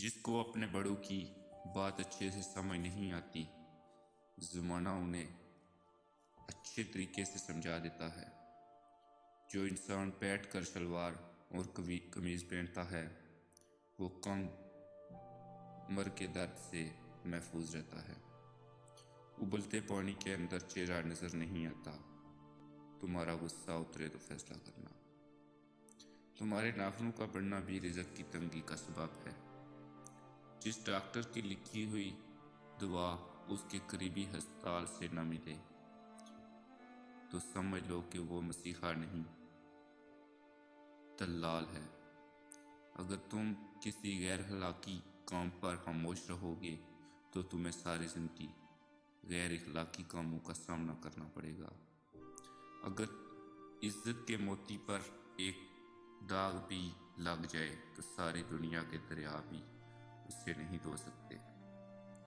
جس کو اپنے بڑوں کی بات اچھے سے سمجھ نہیں آتی، زمانہ انہیں اچھے طریقے سے سمجھا دیتا ہے۔ جو انسان بیٹھ کر شلوار اور قمیض پہنتا ہے وہ کم عمر کے درد سے محفوظ رہتا ہے۔ ابلتے پانی کے اندر چہرہ نظر نہیں آتا۔ تمہارا غصہ اترے تو فیصلہ کرنا۔ تمہارے ناخنوں کا بڑھنا بھی رزق کی تنگی کا سبب ہے۔ جس ڈاکٹر کی لکھی ہوئی دوا اس کے قریبی ہسپتال سے نہ ملے تو سمجھ لو کہ وہ مسیحا نہیں، دلال ہے۔ اگر تم کسی غیر اخلاقی کام پر خاموش رہو گے تو تمہیں ساری زندگی غیر اخلاقی کاموں کا سامنا کرنا پڑے گا۔ اگر عزت کے موتی پر ایک داغ بھی لگ جائے تو ساری دنیا کے دریا بھی اسے نہیں دھو سکتے۔